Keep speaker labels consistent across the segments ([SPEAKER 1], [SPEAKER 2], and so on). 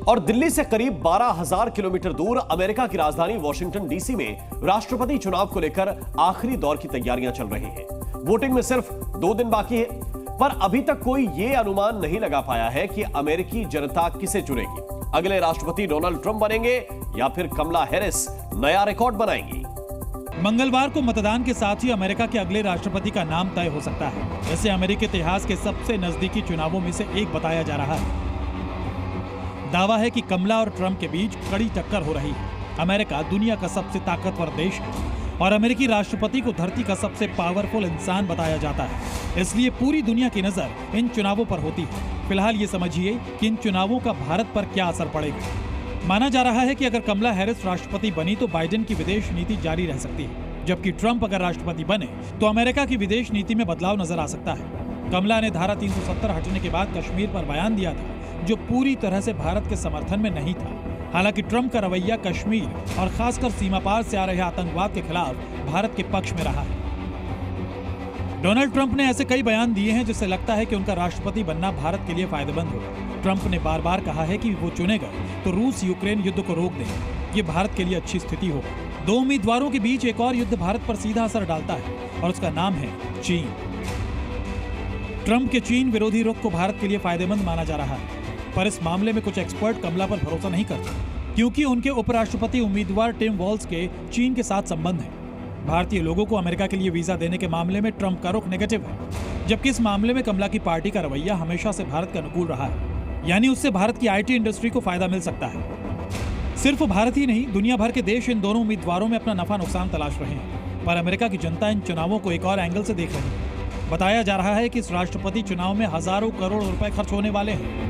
[SPEAKER 1] और दिल्ली से करीब 12,000 किलोमीटर दूर अमेरिका की राजधानी वॉशिंगटन डीसी में राष्ट्रपति चुनाव को लेकर आखिरी दौर की तैयारियां चल रही हैं। वोटिंग में सिर्फ 2 दिन बाकी है, पर अभी तक कोई यह अनुमान नहीं लगा पाया है कि अमेरिकी जनता किसे चुनेगी। अगले राष्ट्रपति डोनाल्ड ट्रंप बनेंगे या फिर कमला हैरिस नया रिकॉर्ड बनाएंगी।
[SPEAKER 2] मंगलवार को मतदान के साथ ही अमेरिका के अगले राष्ट्रपति का नाम तय हो सकता है। इसे अमेरिकी इतिहास के सबसे नजदीकी चुनावों में से एक बताया जा रहा है। दावा है कि कमला और ट्रंप के बीच कड़ी टक्कर हो रही है। अमेरिका दुनिया का सबसे ताकतवर देश है और अमेरिकी राष्ट्रपति को धरती का सबसे पावरफुल इंसान बताया जाता है। इसलिए पूरी दुनिया की नजर इन चुनावों पर होती है। फिलहाल ये समझिए कि इन चुनावों का भारत पर क्या असर पड़ेगा। माना जा रहा है कि अगर कमला हैरिस राष्ट्रपति बनी तो बाइडेन की विदेश नीति जारी रह सकती है, जबकि ट्रंप अगर राष्ट्रपति बने तो अमेरिका की विदेश नीति में बदलाव नजर आ सकता है। कमला ने धारा 370 हटने के बाद कश्मीर पर बयान दिया था, जो पूरी तरह से भारत के समर्थन में नहीं था। हालांकि ट्रंप का रवैया कश्मीर और खासकर सीमा पार से आ रहे आतंकवाद के खिलाफ भारत के पक्ष में रहा है। डोनाल्ड ट्रंप ने ऐसे कई बयान दिए हैं जिससे लगता है कि उनका राष्ट्रपति बनना भारत के लिए फायदेमंद होगा। ट्रंप ने बार बार कहा है कि वो चुने गए तो रूस यूक्रेन युद्ध को रोक देंगे। ये भारत के लिए अच्छी स्थिति होगा। 2 उम्मीदवारों के बीच एक और युद्ध भारत पर सीधा असर डालता है और उसका नाम है चीन। ट्रंप के चीन विरोधी रुख को भारत के लिए फायदेमंद माना जा रहा है, पर इस मामले में कुछ एक्सपर्ट कमला पर भरोसा नहीं करते, क्योंकि उनके उपराष्ट्रपति उम्मीदवार टिम वॉल्स के चीन के साथ संबंध है। भारतीय लोगों को अमेरिका के लिए वीजा देने के मामले में ट्रंप का रुख नेगेटिव है, जबकि इस मामले में कमला की पार्टी का रवैया हमेशा से भारत के अनुकूल रहा है, यानी उससे भारत की आईटी इंडस्ट्री को फायदा मिल सकता है। सिर्फ भारत ही नहीं, दुनिया भर के देश इन दोनों उम्मीदवारों में अपना नफा नुकसान तलाश रहे हैं, पर अमेरिका की जनता इन चुनावों को एक और एंगल से देख रही है। बताया जा रहा है कि इस राष्ट्रपति चुनाव में हजारों करोड़ रुपए खर्च होने वाले हैं।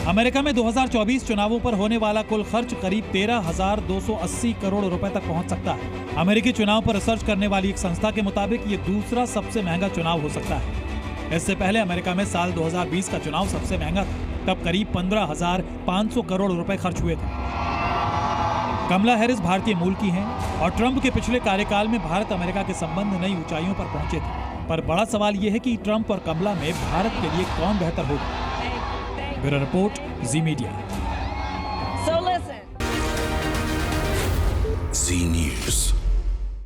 [SPEAKER 2] अमेरिका में 2024 चुनावों पर होने वाला कुल खर्च करीब 13,280 करोड़ रुपए तक पहुंच सकता है। अमेरिकी चुनाव पर रिसर्च करने वाली एक संस्था के मुताबिक ये दूसरा सबसे महंगा चुनाव हो सकता है। इससे पहले अमेरिका में साल 2020 का चुनाव सबसे महंगा था, तब करीब 15,500 करोड़ रुपए खर्च हुए थे। कमला हैरिस भारतीय मूल की हैं और ट्रंप के पिछले कार्यकाल में भारत अमेरिका के संबंध नई ऊंचाइयों पर पहुंचे थे। पर बड़ा सवाल यह है कि ट्रंप और कमला में भारत के लिए कौन बेहतर होगा। ब्यूरो रिपोर्ट, जी media.
[SPEAKER 3] So listen.
[SPEAKER 4] Z News.